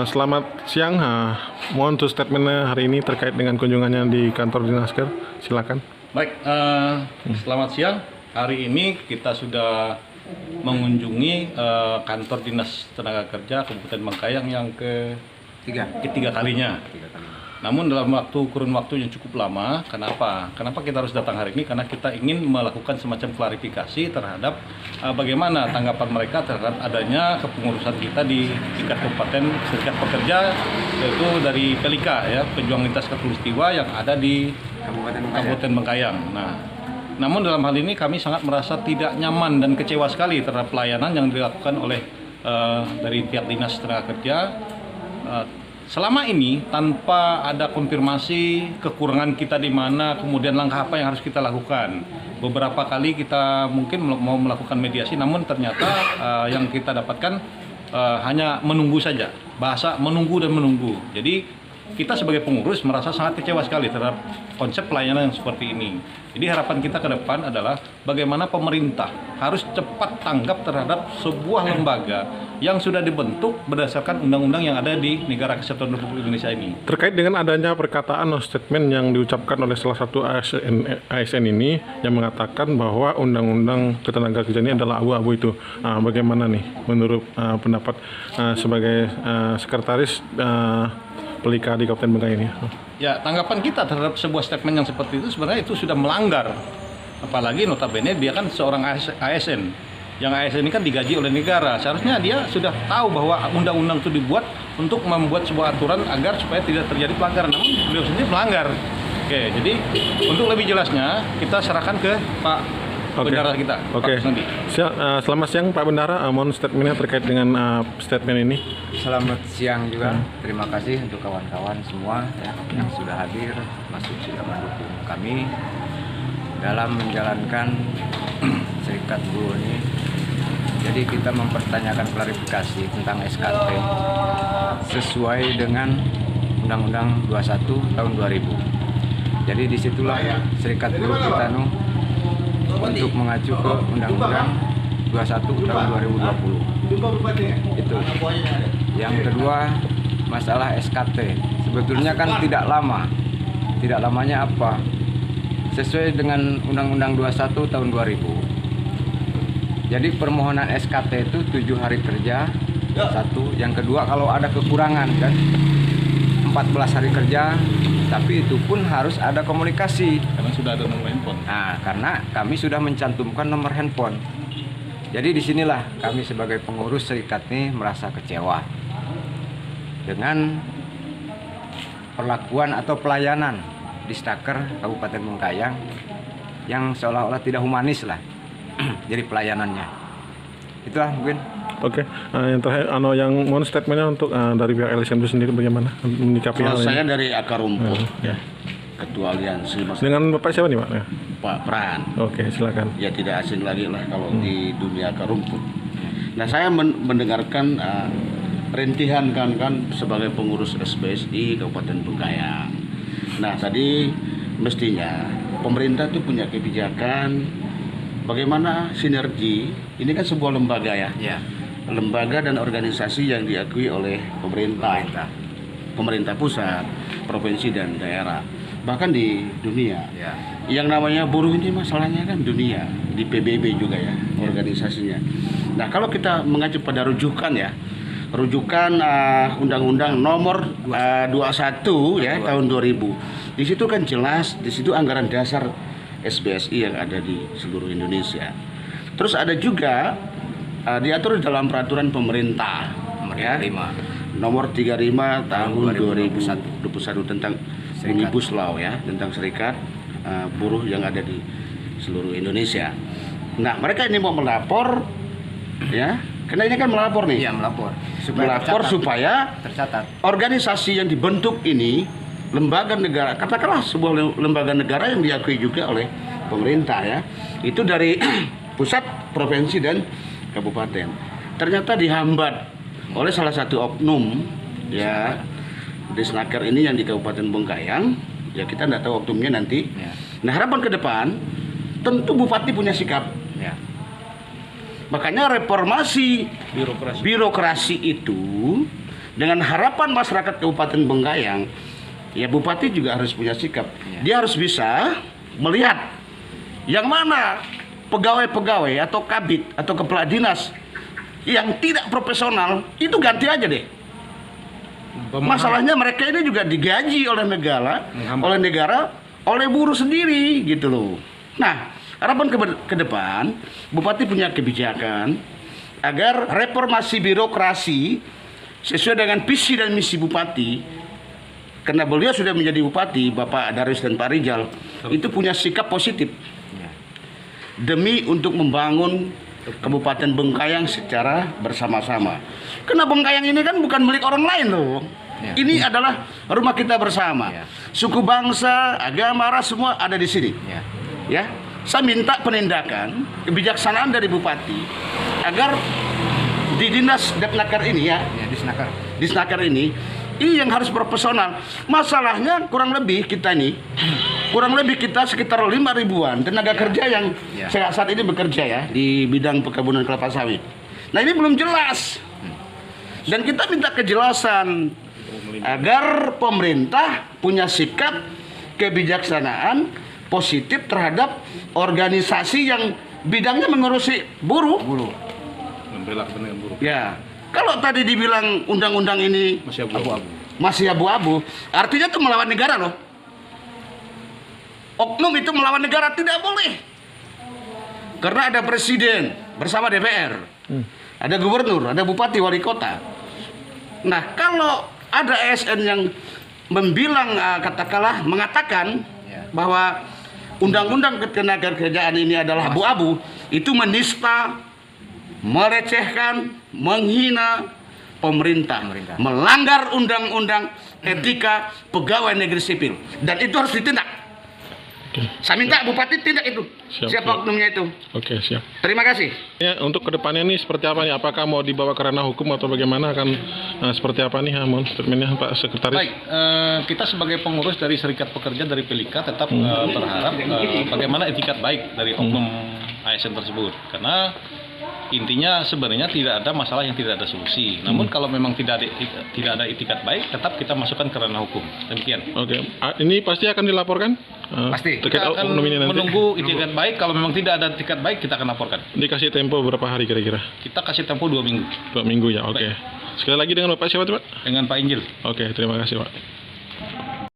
Selamat siang. Mohon untuk statementnya hari ini terkait dengan kunjungannya di kantor Dinasker. Silakan. Baik, selamat siang. Hari ini kita sudah mengunjungi kantor Dinas Tenaga Kerja Kabupaten Bengkayang yang ketiga kalinya. Namun dalam kurun waktu yang cukup lama. Kenapa kita harus datang hari ini? Karena kita ingin melakukan semacam klarifikasi terhadap bagaimana tanggapan mereka terhadap adanya kepengurusan kita di tingkat kabupaten serikat pekerja, yaitu dari Pelika, ya, Pejuang Lintas Khatulistiwa yang ada di Kabupaten Bengkayang. Nah, namun dalam hal ini kami sangat merasa tidak nyaman dan kecewa sekali terhadap pelayanan yang dilakukan oleh dari pihak Dinas Tenaga Kerja. Selama ini tanpa ada konfirmasi kekurangan kita di mana, kemudian langkah apa yang harus kita lakukan. Beberapa kali kita mungkin mau melakukan mediasi, namun ternyata yang kita dapatkan hanya menunggu saja. Bahasa menunggu dan menunggu. Jadi kita sebagai pengurus merasa sangat kecewa sekali terhadap konsep pelayanan yang seperti ini. Jadi harapan kita ke depan adalah bagaimana pemerintah harus cepat tanggap terhadap sebuah lembaga yang sudah dibentuk berdasarkan undang-undang yang ada di Negara Kesatuan Republik Indonesia ini. Terkait dengan adanya perkataan atau statement yang diucapkan oleh salah satu ASN ini yang mengatakan bahwa undang-undang ketenagakerjaan ini adalah abu-abu itu. Bagaimana nih menurut pendapat sebagai sekretaris Pelika di Kabupaten Bengkayang ini? Ya, tanggapan kita terhadap sebuah statement yang seperti itu sebenarnya itu sudah melanggar. Apalagi notabene dia kan seorang ASN. Yang ASN ini kan digaji oleh negara. Seharusnya dia sudah tahu bahwa undang-undang itu dibuat untuk membuat sebuah aturan agar supaya tidak terjadi pelanggaran. Namun beliau sendiri melanggar. Oke, jadi untuk lebih jelasnya kita serahkan ke Pak Bendara kita. Oke. Selamat siang Pak Bendara. Mohon statementnya terkait dengan statement ini. Selamat siang juga. Terima kasih untuk kawan-kawan semua yang sudah hadir, masuk sudah mendukung kami dalam menjalankan serikat buruh ini. Jadi kita mempertanyakan klarifikasi tentang SKT sesuai dengan Undang-Undang 21 tahun 2000. Jadi disitulah serikat buruh kita untuk mengacu ke Undang-Undang 21 tahun 2020. Itu. Yang kedua, masalah SKT. Sebetulnya kan tidak lama. Tidak lamanya apa? Sesuai dengan Undang-Undang 21 tahun 2000. Jadi permohonan SKT itu 7 hari kerja. Satu. Yang kedua, kalau ada kekurangan kan 14 hari kerja. Tapi itu pun harus ada komunikasi. Karena sudah ada nomor handphone. Nah, karena kami sudah mencantumkan nomor handphone. Jadi disinilah kami sebagai pengurus serikat ini merasa kecewa dengan perlakuan atau pelayanan di Staker Kabupaten Bengkayang yang seolah-olah tidak humanis lah. Jadi pelayanannya. Itulah mungkin. Oke, yang terakhir, yang mohon statementnya untuk dari pihak LSM itu sendiri bagaimana menyikapi hal ini? Saya dari Akar Rumput, Ketua Aliansi Masyarakat. Dengan Bapak siapa nih Pak? Pak Pran. Oke, silakan. Ya tidak asing lagi lah kalau di dunia Akar Rumput. Nah, saya mendengarkan rintihan kan sebagai pengurus SBSI Kabupaten Bengkayang. Nah, tadi mestinya pemerintah tuh punya kebijakan bagaimana sinergi. Ini kan sebuah lembaga ya. Lembaga dan organisasi yang diakui oleh pemerintah pusat, provinsi dan daerah, bahkan di dunia. Yang namanya buruh ini masalahnya kan dunia, di PBB juga ya organisasinya. Nah, kalau kita mengacu pada rujukan Undang-Undang Nomor 21 ya tahun 2000. Di situ kan jelas, di situ anggaran dasar SBSI yang ada di seluruh Indonesia. Terus ada juga diatur dalam peraturan pemerintah nomor 35 tahun 2021 tentang Omnibus Law ya, tentang serikat buruh yang ada di seluruh Indonesia. Nah, mereka ini mau melapor ya, karena ini kan melapor nih. Melapor supaya tercatat. Organisasi yang dibentuk ini lembaga negara, katakanlah sebuah lembaga negara yang diakui juga oleh pemerintah ya, itu dari pusat, provinsi dan kabupaten. Ternyata dihambat oleh salah satu oknum ya di Snaker ini yang di Kabupaten Bengkayang. Ya kita tidak tahu oknumnya nanti. Nah, harapan ke depan tentu bupati punya sikap. Makanya reformasi birokrasi itu dengan harapan masyarakat Kabupaten Bengkayang, ya Bupati juga harus punya sikap. Dia harus bisa melihat yang mana pegawai-pegawai atau kabit atau kepala dinas yang tidak profesional itu ganti aja deh. Masalahnya mereka ini juga digaji oleh negara, oleh buruh sendiri gitu loh. Nah, harapan ke depan Bupati punya kebijakan agar reformasi birokrasi sesuai dengan visi dan misi Bupati. Karena beliau sudah menjadi Bupati, Bapak Darius dan Pak Rijal, itu punya sikap positif demi untuk membangun Kabupaten Bengkayang secara bersama-sama. Karena Bengkayang ini kan bukan milik orang lain loh. Ini adalah rumah kita bersama. Suku bangsa, agama, ras semua ada di sini. Ya, saya minta penindakan, kebijaksanaan dari Bupati agar di dinas Depnaker ini Disnaker ini yang harus profesional. Masalahnya kurang lebih kita sekitar 5.000-an tenaga kerja yang saat ini bekerja ya di bidang perkebunan kelapa sawit. Nah, ini belum jelas. Dan kita minta kejelasan agar pemerintah punya sikap kebijaksanaan positif terhadap organisasi yang bidangnya mengurusi buruh. Membela kepentingan buruh. Ya, kalau tadi dibilang undang-undang ini masih abu-abu, artinya itu melawan negara loh. Oknum itu melawan negara tidak boleh. Karena ada presiden bersama DPR, ada gubernur, ada bupati, wali kota. Nah, kalau ada ASN yang mengatakan bahwa undang-undang ketenagakerjaan ini adalah abu-abu, itu menista, melecehkan, menghina pemerintah, melanggar undang-undang etika pegawai negeri sipil, dan itu harus ditindak. Saya minta Bupati tindak itu. Siapa oknumnya itu? Oke, siap. Terima kasih. Ya, untuk kedepannya ini seperti apa nih? Apakah mau dibawa ke ranah hukum atau bagaimana? Akan seperti apa nih, mohon statementnya Pak Sekretaris? Baik, kita sebagai pengurus dari Serikat Pekerja dari Pelika tetap berharap bagaimana etikat baik dari oknum ASN tersebut. Karena intinya sebenarnya tidak ada masalah yang tidak ada solusi. Namun kalau memang tidak ada etikat baik, tetap kita masukkan ke ranah hukum. Demikian. Oke, ini pasti akan dilaporkan? Pasti. Terkait Kita akan oknum ini nanti? menunggu etikat baik. Kalau memang tidak ada etikat baik, kita akan laporkan. Dikasih tempo berapa hari kira-kira? Kita kasih tempo 2 minggu. 2 minggu ya, oke. Sekali lagi dengan Bapak siapa tuh, Pak? Dengan Pak Injil. Oke, terima kasih Pak.